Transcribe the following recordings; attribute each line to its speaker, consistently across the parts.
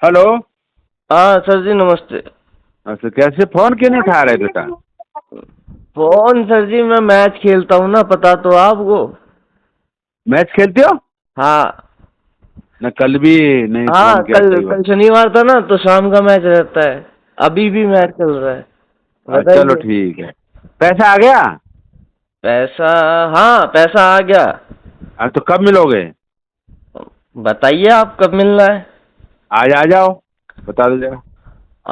Speaker 1: Hello.
Speaker 2: हाँ sir जी, नमस्ते।
Speaker 1: अच्छा, कैसे फोन क्यों नहीं उठा रहे बेटा?
Speaker 2: फोन सर जी, मैं मैच खेलता हूँ ना, पता तो आपको।
Speaker 1: मैच खेलते हो?
Speaker 2: हाँ।
Speaker 1: ना कल भी नहीं
Speaker 2: हाँ,
Speaker 1: फोन किया
Speaker 2: कल
Speaker 1: कई बार।
Speaker 2: कल शनिवार था ना, तो शाम का मैच रहता है। अभी भी मैच चल रहा है।
Speaker 1: चलो
Speaker 2: बताइए।
Speaker 1: ठीक है। पैसा आ गया?
Speaker 2: पैसा? हाँ, पैसा आ गया।
Speaker 1: तो कब मिलोगे?
Speaker 2: बताइए आप कब मिलना है।
Speaker 1: आज आ जाओ, बता दो जरा।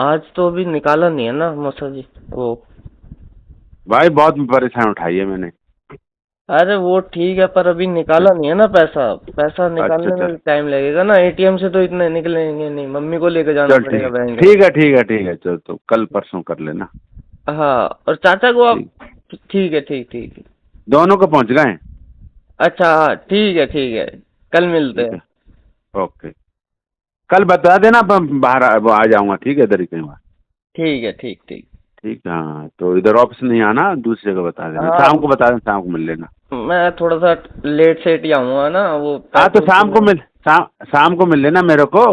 Speaker 2: आज तो अभी निकाला नहीं है ना मौसा जी। वो
Speaker 1: भाई बहुत परेशान उठाई है मैंने।
Speaker 2: अरे वो ठीक है, पर अभी निकाला नहीं है ना पैसा। पैसा
Speaker 1: अच्छा
Speaker 2: निकालने में
Speaker 1: चल।
Speaker 2: भी टाइम लगेगा ना, एटीएम से तो इतने निकलेंगे नहीं, मम्मी को लेकर जाना
Speaker 1: चल
Speaker 2: पड़ेगा
Speaker 1: ठीक
Speaker 2: बैंक में।
Speaker 1: ठीक है ठीक है ठीक है, चल तो कल परसों कर लेना।
Speaker 2: हाँ, और चाचा को आप।
Speaker 1: ठीक।
Speaker 2: ठीक है, ठीक ठीक है।
Speaker 1: दोनों को पहुंच गए?
Speaker 2: अच्छा, हाँ ठीक है, ठीक है। कल मिलते
Speaker 1: ठीक
Speaker 2: हैं।
Speaker 1: है। ओके। कल बता देना, बाहर वो आ जाऊंगा, ठीक है, इधर ही कहीं बार।
Speaker 2: ठीक है, ठीक ठीक।
Speaker 1: ठीक है, हाँ तो इधर ऑफिस नहीं आना, दूसरी जगह बता देना,
Speaker 2: हाँ,
Speaker 1: शाम को बता देना, शाम को मिल लेना।
Speaker 2: मैं थोड़ा सा लेट सेट ही आऊँगा ना, वो
Speaker 1: हाँ तो
Speaker 2: पेट्रोल पुराना।
Speaker 1: शाम को मिल लेना मेरे को,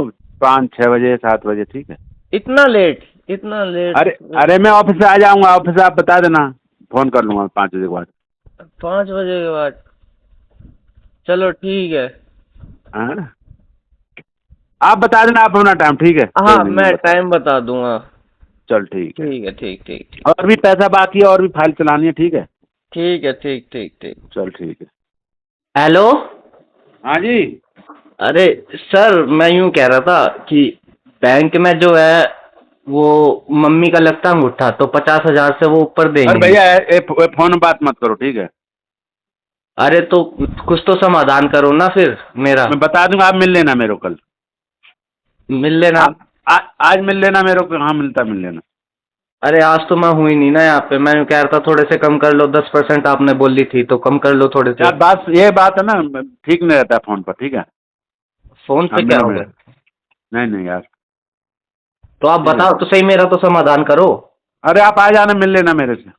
Speaker 1: 5-6 बजे 7 बजे, ठीक है।
Speaker 2: इतना लेट? इतना लेट?
Speaker 1: अरे अरे मैं ऑफिस से आ जाऊंगा, ऑफिस से आप बता देना, फोन कर लूंगा 5 बजे के बाद।
Speaker 2: 5 बजे के बाद? चलो ठीक है।
Speaker 1: हाँ? आप बता देना, आप अपना टाइम, ठीक है, कोई
Speaker 2: हाँ,
Speaker 1: नहीं, मैं
Speaker 2: मैं
Speaker 1: बता।
Speaker 2: टाइम बता दूंगा।
Speaker 1: चल ठीक है।
Speaker 2: ठीक है, ठीक ठीक ठीक।
Speaker 1: और भी पैसा बाकी है, और भी फाइल चलानी है, ठीक है।
Speaker 2: ठीक है, ठीक ठीक ठीक।
Speaker 1: चल ठीक है।
Speaker 2: हेलो।
Speaker 1: हाँ जी।
Speaker 2: अरे सर, मैं यूं कह रहा था कि बैंक में जो है वो मम्मी का लगता अंगूठा, तो 50,000 से वो ऊपर
Speaker 1: अरे
Speaker 2: देंगे।
Speaker 1: भैया फोन में बात मत करो, ठीक है।
Speaker 2: अरे तो कुछ तो समाधान करो ना फिर मेरा।
Speaker 1: मैं बता दूंगा, आप मिल लेना मेरे को कल।
Speaker 2: मिल लेना।
Speaker 1: आप आज मिल लेना मेरे को, हाँ मिलता मिल लेना।
Speaker 2: अरे आज तो मैं हुई नहीं ना यहाँ पे, मैं यूं कह रहा था थोड़े से कम कर लो, 10% आपने बोली थी तो कम कर लो थोड़े से।
Speaker 1: यार ये बात है ना, ठीक नहीं रहता फोन पर, ठीक है।
Speaker 2: फोन
Speaker 1: हाँ
Speaker 2: पे क्या
Speaker 1: मिलो
Speaker 2: हो
Speaker 1: मेरे।
Speaker 2: गया?
Speaker 1: नहीं नहीं यार।
Speaker 2: तो आप
Speaker 1: ठीक है।
Speaker 2: बताओ तो सही, मेरा तो समाधान करो।
Speaker 1: अरे आप आ जाना, मिल लेना मेरे से।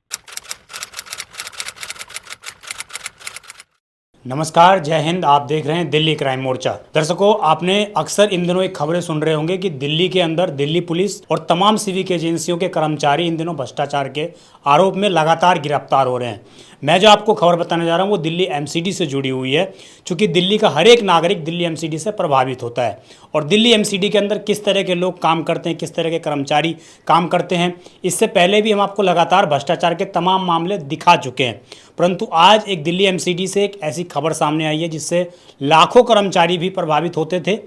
Speaker 3: नमस्कार, जय हिंद। आप देख रहे हैं दिल्ली क्राइम मोर्चा। दर्शकों, आपने अक्सर इन दिनों एक खबरें सुन रहे होंगे कि दिल्ली के अंदर दिल्ली पुलिस और तमाम सिविक एजेंसियों के कर्मचारी इन दिनों भ्रष्टाचार के आरोप में लगातार गिरफ्तार हो रहे हैं। मैं जो आपको खबर बताने जा रहा हूं वो दिल्ली एमसीडी से जुड़ी हुई है, क्योंकि दिल्ली का हर एक नागरिक दिल्ली एमसीडी से प्रभावित होता है। और दिल्ली एमसीडी के अंदर किस तरह के लोग काम करते हैं, किस तरह के कर्मचारी काम करते हैं, इससे पहले भी हम आपको लगातार भ्रष्टाचार के तमाम मामले दिखा चुके हैं। परंतु आज एक दिल्ली एमसीडी से एक ऐसी खबर सामने आई है जिससे लाखों कर्मचारी भी प्रभावित होते थे,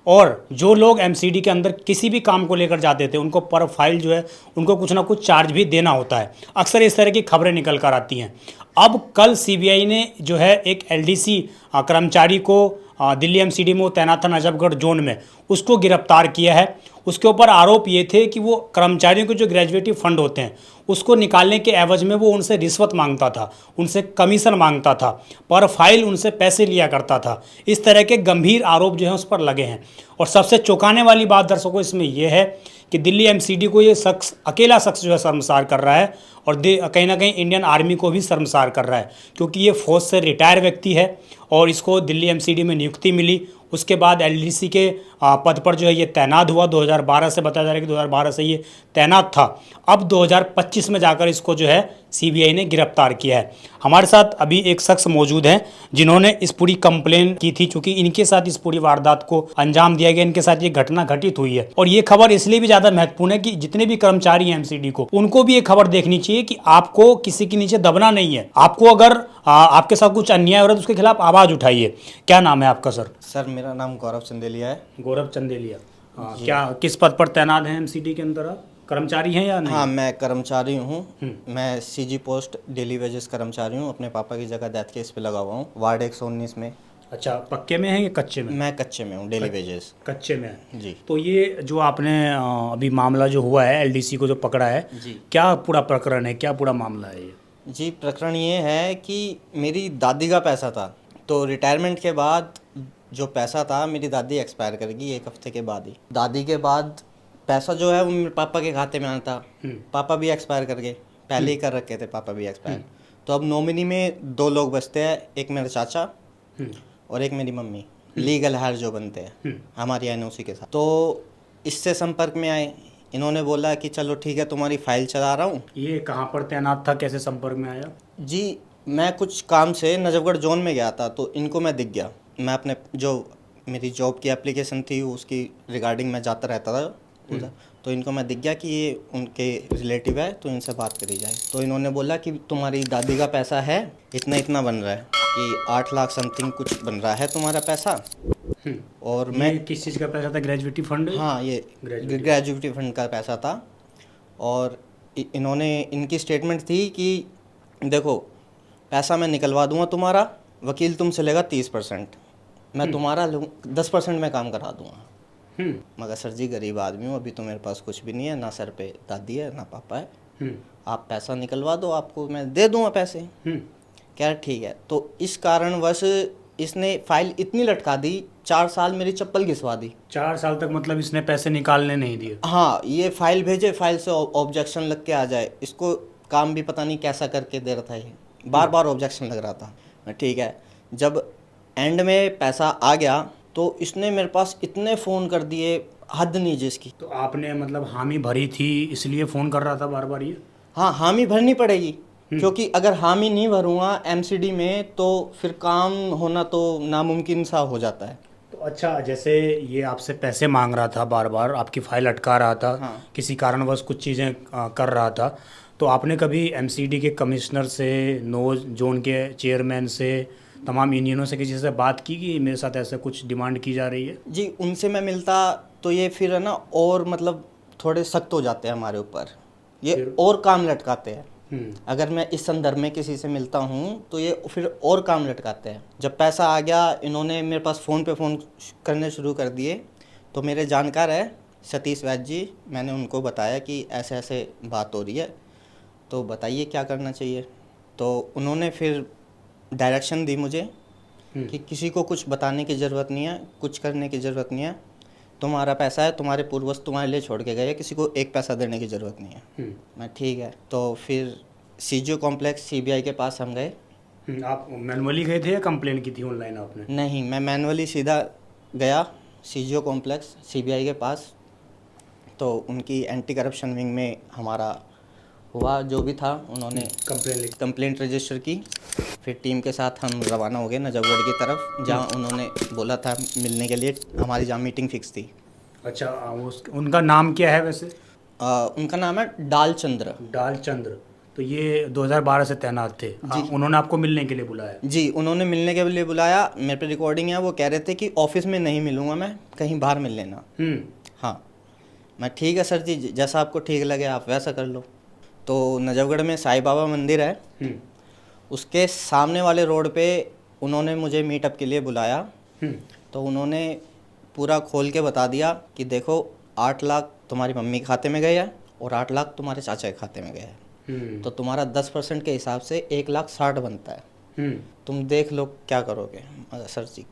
Speaker 3: और जो लोग एमसीडी के अंदर किसी भी काम को लेकर जाते थे उनको पर फाइल जो है उनको कुछ ना कुछ चार्ज भी देना होता है। अक्सर इस तरह की खबरें निकल कर आती हैं। अब कल सीबीआई ने जो है एक एलडीसी कर्मचारी को दिल्ली एमसीडी में वो तैनात था नजफगढ़ जोन में, उसको गिरफ्तार किया है। उसके ऊपर आरोप ये थे कि वो कर्मचारियों के जो ग्रेजुएटी फंड होते हैं उसको निकालने के एवज में वो उनसे रिश्वत मांगता था, उनसे कमीशन मांगता था, पर फाइल उनसे पैसे लिया करता था। इस तरह के गंभीर आरोप जो हैं उस पर लगे हैं। और सबसे चौंकाने वाली बात दर्शकों इसमें यह है कि दिल्ली एमसीडी को ये शख्स, अकेला शख्स जो है शर्मसार कर रहा है, और कहीं ना कहीं इंडियन आर्मी को भी शर्मसार कर रहा है, क्योंकि ये फौज से रिटायर व्यक्ति है और इसको दिल्ली एमसीडी में नियुक्ति मिली। उसके बाद एलडीसी के पद पर जो है ये तैनात हुआ 2012 से। बताया जा रहा है कि 2012 से ये तैनात था। अब 2025 में जाकर इसको जो है सीबीआई ने गिरफ्तार किया है। हमारे साथ अभी एक शख्स मौजूद हैं जिन्होंने इस पूरी कंप्लेन की थी, क्योंकि इनके साथ इस पूरी वारदात को अंजाम दिया गया, इनके साथ ये घटना घटित हुई है। और ये खबर इसलिए भी ज्यादा महत्वपूर्ण है कि जितने भी कर्मचारी हैं एमसीडी को, उनको भी ये खबर देखनी चाहिए कि आपको किसी के नीचे दबना नहीं है। आपको अगर आपके साथ कुछ अन्याय हो रहा है तो उसके खिलाफ आवाज उठाइए। क्या नाम है आपका सर?
Speaker 4: सर मेरा नाम गौरव चंदेलिया है।
Speaker 3: गौरव चंदेलिया। क्या किस पद पर तैनात हैं एमसीडी के अंदर? आप कर्मचारी हैं या नहीं?
Speaker 4: हाँ, मैं कर्मचारी हूँ। मैं सीजी पोस्ट डेली वेजेस कर्मचारी हूँ। अपने पापा की जगह डेथ केस पे लगा हुआ हूँ, वार्ड 119 में।
Speaker 3: अच्छा, पक्के में है या कच्चे में?
Speaker 4: मैं कच्चे में हूँ, डेली वेजेस।
Speaker 3: कच्चे में है
Speaker 4: जी
Speaker 3: तो ये जो आपने अभी मामला जो हुआ है, एलडीसी को जो पकड़ा है,
Speaker 4: जी
Speaker 3: क्या पूरा प्रकरण है, क्या पूरा मामला है ये?
Speaker 4: जी, प्रकरण ये है कि मेरी दादी का पैसा था, तो रिटायरमेंट के बाद जो पैसा था, मेरी दादी एक्सपायर कर गई 1 हफ्ते के बाद ही। दादी के बाद पैसा जो है वो मेरे पापा के खाते में आना था। पापा भी एक्सपायर कर गए, पहले ही कर रखे थे पापा भी एक्सपायर। तो अब नॉमिनी में 2 लोग बचते हैं, एक मेरा चाचा और एक मेरी मम्मी, लीगल हायर जो बनते हैं हमारी एनओसी के साथ। तो इससे संपर्क में आए। इन्होंने बोला कि चलो ठीक है, तुम्हारी फाइल चला रहा हूँ।
Speaker 3: ये कहाँ पर तैनात था, कैसे संपर्क में आया?
Speaker 4: जी, मैं कुछ काम से नजफगढ़ जोन में गया था, तो इनको मैं दिख गया। मैं अपने जो मेरी जॉब की एप्लीकेशन थी उसकी रिगार्डिंग मैं जाता रहता था उधर, तो इनको मैं दिख गया कि ये उनके रिलेटिव है, तो इनसे बात करी जाए। तो इन्होंने बोला कि तुम्हारी दादी का पैसा है, इतना इतना बन रहा है, कि 8 लाख समथिंग कुछ बन रहा है तुम्हारा पैसा। और मैं
Speaker 3: ये किस चीज़ का पैसा था? Gratuity fund?
Speaker 4: हाँ, ये
Speaker 3: ग्रेजुएटी।
Speaker 4: ग्रेजुएटी फंड का पैसा था। और इन्होंने, इनकी स्टेटमेंट थी कि देखो, पैसा मैं निकलवा दूंगा तुम्हारा, वकील तुमसे लेगा 30%, मैं तुम्हारा 10% में काम करा दूंगा। मगर सर जी, गरीब आदमी हूँ, अभी तो मेरे पास कुछ भी नहीं है, ना सर पे दादी है ना पापा है, आप पैसा निकलवा दो, आपको मैं दे दूंगा पैसे। कह रहा ठीक है। तो इस कारणवश इसने फाइल इतनी लटका दी, 4 साल मेरी चप्पल घिसवा दी।
Speaker 3: 4 साल तक मतलब इसने पैसे निकालने नहीं दिए?
Speaker 4: हाँ, ये फाइल भेजे, फाइल से ऑब्जेक्शन लग के आ जाए, इसको काम भी पता नहीं कैसा करके दे रहा था, ये बार बार ऑब्जेक्शन लग रहा था। ठीक है, जब एंड में पैसा आ गया तो इसने मेरे पास इतने फ़ोन कर दिए, हद नहीं जिसकी।
Speaker 3: तो आपने मतलब हामी भरी थी इसलिए फ़ोन कर रहा था बार बार ये?
Speaker 4: हाँ, हामी भरनी पड़ेगी, क्योंकि अगर हामी नहीं भरूँगा एमसीडी में तो फिर काम होना तो नामुमकिन सा हो जाता है।
Speaker 3: तो अच्छा, जैसे ये आपसे पैसे मांग रहा था बार बार, आपकी फाइल अटका रहा था,
Speaker 4: हाँ।
Speaker 3: किसी कारणवश कुछ चीज़ें कर रहा था, तो आपने कभी एमसीडी के कमिश्नर से, नो जोन के चेयरमैन से, तमाम यूनियनों से किसी से बात की कि मेरे साथ ऐसा कुछ डिमांड की जा रही है?
Speaker 4: जी, उनसे मैं मिलता तो ये फिर है ना, और मतलब थोड़े सख्त हो जाते हैं हमारे ऊपर, ये और काम लटकाते हैं। अगर मैं इस संदर्भ में किसी से मिलता हूँ तो ये फिर और काम लटकाते हैं। जब पैसा आ गया, इन्होंने मेरे पास फ़ोन पे फ़ोन करने शुरू कर दिए। तो मेरे जानकार है सतीश वैद्य जी, मैंने उनको बताया कि ऐसे ऐसे बात हो रही है, तो बताइए क्या करना चाहिए। तो उन्होंने फिर डायरेक्शन दी मुझे कि किसी को कुछ बताने की ज़रूरत नहीं है, कुछ करने की ज़रूरत नहीं है, तुम्हारा पैसा है, तुम्हारे पूर्वज तुम्हारे लिए छोड़ के गए, किसी को एक पैसा देने की ज़रूरत नहीं है। मैं ठीक है। तो फिर सीजीओ कॉम्प्लेक्स सीबीआई के पास हम गए।
Speaker 3: आप मैनुअली गए थे या कंप्लेन की थी ऑनलाइन आपने?
Speaker 4: नहीं, मैं मैनुअली सीधा गया सीजीओ कॉम्प्लेक्स सीबीआई के पास। तो उनकी एंटी करप्शन विंग में हमारा हुआ जो भी था, उन्होंने कंप्लेंट रजिस्टर की। फिर टीम के साथ हम रवाना हो गए नजफगढ़ की तरफ, जहां उन्होंने बोला था मिलने के लिए, हमारी जहाँ मीटिंग फिक्स थी।
Speaker 3: अच्छा, उनका नाम क्या है वैसे?
Speaker 4: उनका नाम है डालचंद्र।
Speaker 3: डालचंद्र। तो ये 2012 से तैनात थे जी। उन्होंने आपको मिलने के लिए बुलाया?
Speaker 4: जी, उन्होंने मिलने के लिए बुलाया। मेरे पे रिकॉर्डिंग है, वो कह रहे थे कि ऑफिस में नहीं मिलूंगा मैं, कहीं बाहर मिल लेना। हाँ, मैं ठीक है सर जी, जैसा आपको ठीक लगे आप वैसा कर लो। तो नजफगढ़ में साईं बाबा मंदिर है, उसके सामने वाले रोड पे उन्होंने मुझे मीटअप के लिए बुलाया। तो उन्होंने पूरा खोल के बता दिया कि देखो, 8 लाख तुम्हारी मम्मी के खाते में गए हैं और 8 लाख तुम्हारे चाचा के खाते में गए हैं, तो तुम्हारा 10% के हिसाब से 1,60,000 बनता है। तुम देख लो क्या करोगे। सर जी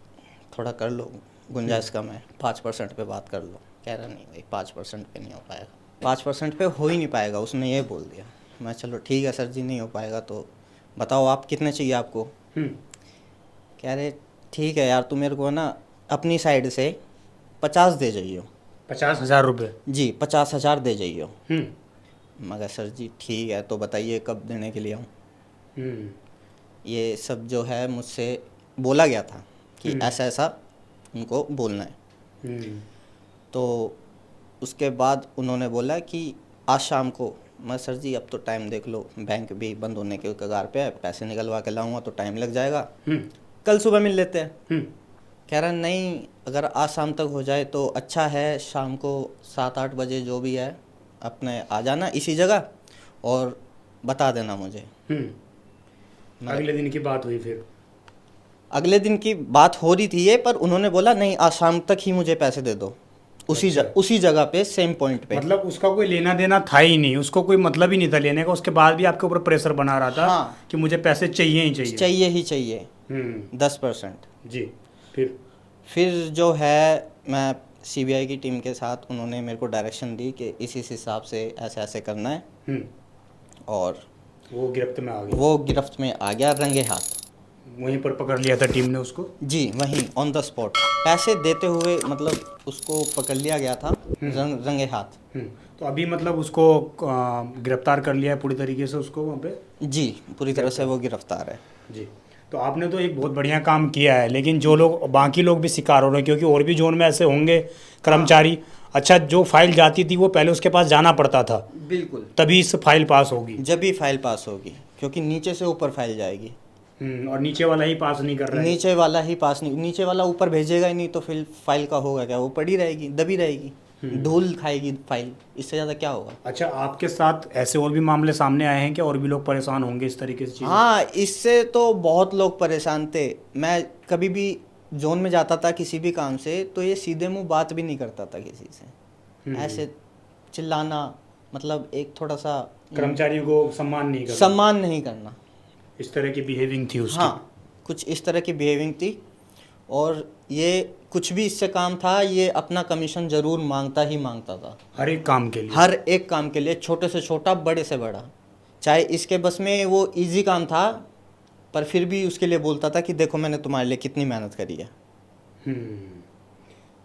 Speaker 4: थोड़ा कर लो, गुंजाइश कम है, 5% पे बात कर लो। कह रहा नहीं भाई, 5% पे नहीं हो पाएगा, 5% पे हो ही नहीं पाएगा, उसने ये बोल दिया। मैं चलो ठीक है सर जी, नहीं हो पाएगा तो बताओ आप कितने चाहिए आपको। कह रहे ठीक है यार, तुम मेरे को ना अपनी साइड से 50 दे जाइयो।
Speaker 3: 50,000 रुपये?
Speaker 4: जी, 50,000 दे जाइयो। मगर सर जी ठीक है, तो बताइए कब देने के लिए आऊँ। ये सब जो है मुझसे बोला गया था कि ऐसा ऐसा उनको बोलना है। तो उसके बाद उन्होंने बोला कि आज शाम को। मैं सर जी अब तो टाइम देख लो, बैंक भी बंद होने के कगार पे है, पैसे निकलवा के लाऊंगा तो टाइम लग जाएगा, कल सुबह मिल लेते हैं। कह रहा नहीं, अगर आज शाम तक हो जाए तो अच्छा है, शाम को 7-8 बजे जो भी है अपने आ जाना इसी जगह और बता देना मुझे।
Speaker 3: अगले दिन की बात हुई फिर?
Speaker 4: अगले दिन की बात हो रही थी ये, पर उन्होंने बोला नहीं, आज शाम तक ही मुझे पैसे दे दो, उसी जगह पे, सेम पॉइंट पे।
Speaker 3: मतलब उसका कोई लेना देना था ही नहीं, उसको कोई मतलब ही नहीं था लेने का, उसके बाद भी आपके ऊपर प्रेशर बना रहा था। हाँ। कि मुझे पैसे चाहिए ही चाहिए,
Speaker 4: चाहिए ही चाहिए। 10%।
Speaker 3: जी।
Speaker 4: फिर जो है मैं सीबीआई की टीम के साथ, उन्होंने मेरे को डायरेक्शन दी कि इस हिसाब से ऐसे ऐसे करना है। और
Speaker 3: वो गिरफ्त में आ गया?
Speaker 4: वो गिरफ्त में आ गया रंगे हाथ।
Speaker 3: वहीं पर पकड़ लिया था टीम ने उसको।
Speaker 4: जी वहीं ऑन द स्पॉट पैसे देते हुए मतलब उसको पकड़ लिया गया था रंगे हाथ।
Speaker 3: तो अभी मतलब उसको गिरफ्तार कर लिया है पूरी तरीके से उसको वहाँ पे।
Speaker 4: जी पूरी तरह से वो गिरफ्तार है।
Speaker 3: जी। तो आपने तो एक बहुत बढ़िया काम किया है, लेकिन जो लोग बाकी लोग भी शिकार हो रहे हैं, क्योंकि और भी जोन में ऐसे होंगे कर्मचारी। अच्छा, जो फाइल जाती थी वो पहले उसके पास जाना पड़ता था,
Speaker 4: बिल्कुल
Speaker 3: तभी इस फाइल पास होगी।
Speaker 4: जब भी फाइल पास होगी, क्योंकि नीचे से ऊपर फाइल जाएगी।
Speaker 3: और नीचे वाला ही पास नहीं कर रहा है।
Speaker 4: नीचे वाला ही पास नहीं, नीचे वाला ऊपर भेजेगा ही नहीं, तो फिर फाइल का होगा क्या? वो पड़ी रहेगी, दबी रहेगी, धूल खाएगी फाइल, इससे ज़्यादा क्या होगा?
Speaker 3: अच्छा, आपके साथ ऐसे और भी मामले सामने आए हैं क्या? और भी लोग परेशान होंगे इस तरीके से चीज़ें?
Speaker 4: हाँ, इससे तो बहुत लोग परेशान थे। मैं कभी भी जोन में जाता था किसी भी काम से, तो ये सीधे मुंह बात भी नहीं करता था किसी से। ऐसे चिल्लाना, मतलब एक थोड़ा सा
Speaker 3: कर्मचारियों को सम्मान नहीं करना,
Speaker 4: सम्मान नहीं करना,
Speaker 3: इस तरह की बिहेविंग थी उसकी।
Speaker 4: हाँ कुछ इस तरह की बिहेविंग थी। और ये कुछ भी इससे काम था, ये अपना कमीशन ज़रूर मांगता ही मांगता था,
Speaker 3: हर एक काम के लिए।
Speaker 4: हर एक काम के लिए, छोटे से छोटा बड़े से बड़ा। चाहे इसके बस में वो इजी काम था, पर फिर भी उसके लिए बोलता था कि देखो मैंने तुम्हारे लिए कितनी मेहनत करी है।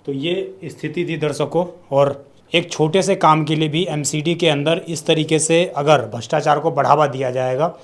Speaker 3: तो ये स्थिति थी दर्शकों। और एक छोटे से काम के लिए भी एमसीडी के अंदर इस तरीके से अगर भ्रष्टाचार को बढ़ावा दिया जाएगा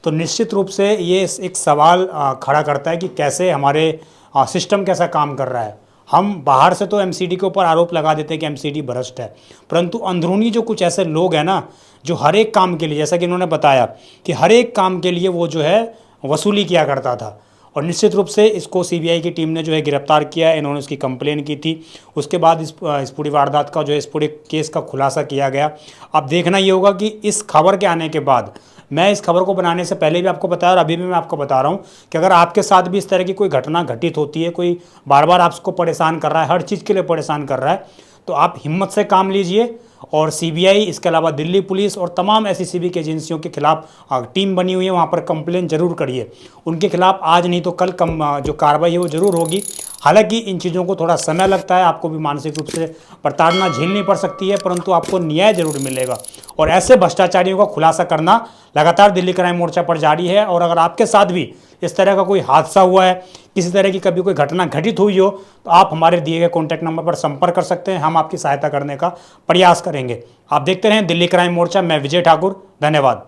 Speaker 3: तो निश्चित रूप से ये एक सवाल खड़ा करता है कि कैसे हमारे सिस्टम कैसा काम कर रहा है। हम बाहर से तो एमसीडी के ऊपर आरोप लगा देते हैं कि एमसीडी भ्रष्ट है, परंतु अंदरूनी जो कुछ ऐसे लोग हैं ना, जो हर एक काम के लिए, जैसा कि इन्होंने बताया कि हर एक काम के लिए वो जो है वसूली किया करता था। और निश्चित रूप से इसको सीबीआई की टीम ने जो है गिरफ्तार किया, इन्होंने उसकी कंप्लेन की थी। उसके बाद इस पूरी वारदात का जो है, इस पूरे केस का खुलासा किया गया। अब देखना ये होगा कि इस खबर के आने के बाद, मैं इस खबर को बनाने से पहले भी आपको बताया और अभी भी मैं आपको बता रहा हूँ कि अगर आपके साथ भी इस तरह की कोई घटना घटित होती है, कोई बार बार आपको परेशान कर रहा है, हर चीज़ के लिए परेशान कर रहा है, तो आप हिम्मत से काम लीजिए। और सीबीआई, इसके अलावा दिल्ली पुलिस और तमाम ऐसी सिविक एजेंसियों के खिलाफ टीम बनी हुई है, वहाँ पर कंप्लेन जरूर करिए। उनके खिलाफ आज नहीं तो कल जो कार्रवाई है वो जरूर होगी। हालांकि इन चीज़ों को थोड़ा समय लगता है, आपको भी मानसिक रूप से प्रताड़ना झेलनी पड़ सकती है, परंतु आपको न्याय जरूर मिलेगा। और ऐसे भ्रष्टाचारियों का खुलासा करना लगातार दिल्ली क्राइम मोर्चा पर जारी है। और अगर आपके साथ भी इस तरह का कोई हादसा हुआ है, किसी तरह की कभी कोई घटना घटित हुई हो, तो आप हमारे दिए गए कॉन्टैक्ट नंबर पर संपर्क कर सकते हैं। हम आपकी सहायता करने का प्रयास करेंगे। आप देखते रहें दिल्ली क्राइम मोर्चा। मैं विजय ठाकुर, धन्यवाद।